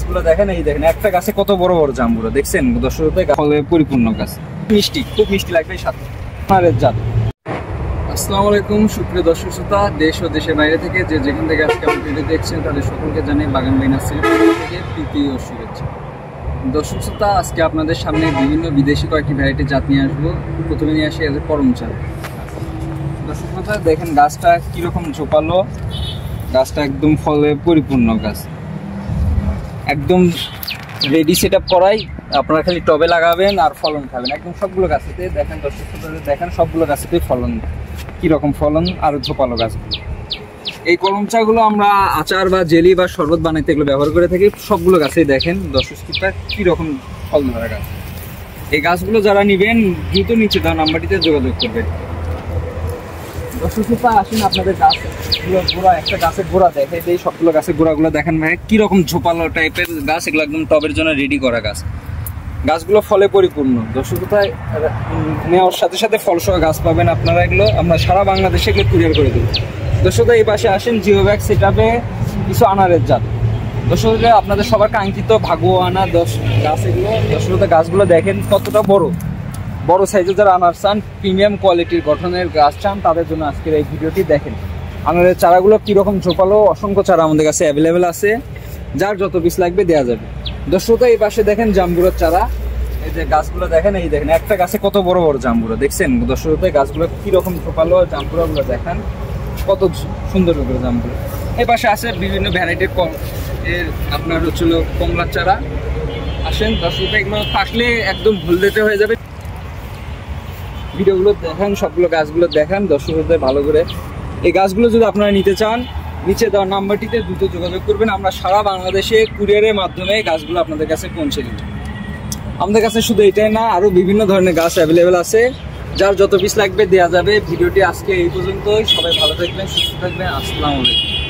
গাছগুলো দেখেন, এই দেখেন একটা গাছে কত বড় বড় জামগুলো দেখছেন দর্শক, ফলে পরিপূর্ণ গাছ, মিষ্টি, খুব মিষ্টি লাগবে সাথে আনারের জাত। আসসালামু আলাইকুম সুপ্রিয় দর্শক শ্রোতা, দেশ ও দেশের বাইরে থেকে যে যেখান থেকে আজকে আমার ভিডিও দেখছেন তাদের সকলকে জানাই বাগান বাই নার্সারি থেকে প্রীতি ও শুভেচ্ছা। দর্শক শ্রোতা, আজকে আপনাদের সামনে বিভিন্ন বিদেশি কয়েকটি ভ্যারাইটি জাত নিয়ে আসবো। প্রথমে নিয়ে আসি এদের করমচা। দর্শক শ্রোতা দেখেন গাছটা কিরকম ঝোপালো, গাছটা একদম ফলে পরিপূর্ণ গাছ, একদম রেডি সেট আপ করাই, আপনারা খালি টবে লাগাবেন আর ফলন খাবেন। একদম সবগুলো গাছেতে দেখেন দর্শক শ্রোতা, দেখেন সবগুলো গাছেতেই ফলন, কীরকম ফলন আর ঝোপালো গাছগুলো। এই করমচাগুলো আমরা আচার বা জেলি বা শরবত বানাইতে এগুলো ব্যবহার করে থাকি। সবগুলো গাছেই দেখেন দর্শক শ্রোতা কীরকম ফল ধরা গাছ। এই গাছগুলো যারা নেবেন দ্রুত নিচে দেওয়া নাম্বারটিতে যোগাযোগ করবেন। দর্শক শ্রোতা আসেন আপনাদের গাছগুলো গোড়া, একটা গাছের গোড়া দেখে এই সবগুলো গাছের গোড়াগুলো দেখেন ভাই কীরকম ঝোপালো টাইপের গাছ, এগুলো একদম টবের জন্য রেডি করা গাছ। গাছগুলো ফলে পরিপূর্ণ। দর্শক শ্রোতা নেওয়ার সাথে সাথে ফলসহ গাছ পাবেন আপনারা, এগুলো আমরা সারা বাংলাদেশে এগুলো কুরিয়ার করে দেবো। দর্শক এই পাশে আসেন জিও ব্যাগ সেট আপে কিছু আনারের জাত। দর্শক আপনাদের সবার কাঙ্ক্ষিত ভাগুয়া আনা গাছ এগুলো। দর্শক গাছগুলো দেখেন কতটা বড় বড় সাইজের, যারা আনার চান, প্রিমিয়াম কোয়ালিটির গঠনের গাছ চান, তাদের জন্য আজকের এই ভিডিওটি দেখেন। আনারের চারাগুলো কীরকম ঝোপালো, অসংখ্য চারা আমাদের কাছে অ্যাভেলেবেল আছে, যার যত পিস লাগবে দেওয়া যাবে। দর্শক এই পাশে দেখেন জামগুলোর চারা, এই যে গাছগুলো দেখেন, এই দেখেন একটা গাছে কত বড় বড় জামগুলো দেখছেন দর্শক, গাছগুলো কীরকম ঝোপালো, জামগুলোগুলো দেখেন কত সুন্দর করে জামগুলো। এই পাশে আছে বিভিন্ন ভ্যারাইটির এর আপনার হচ্ছিল কমলার চারা। আসেন দর্শক, এগুলো থাকলে একদম ভুল দিতে হয়ে যাবে। ভিডিওগুলো দেখেন, সবগুলো গাছগুলো দেখেন দর্শকদের ভালো করে। এই গাছগুলো যদি আপনারা নিতে চান নিচে দেওয়া নাম্বারটিতে দ্রুত যোগাযোগ করবেন। আমরা সারা বাংলাদেশে কুরিয়ারের মাধ্যমে গাছগুলো আপনাদের কাছে পৌঁছে দিই। আমাদের কাছে শুধু এটাই না, আরও বিভিন্ন ধরনের গাছ অ্যাভেলেবেল আছে, যার যত পিস লাগবে দেওয়া যাবে। ভিডিওটি আজকে এই পর্যন্তই। সবাই ভালো থাকবেন, সুস্থ থাকবেন। আসসালামু আলাইকুম।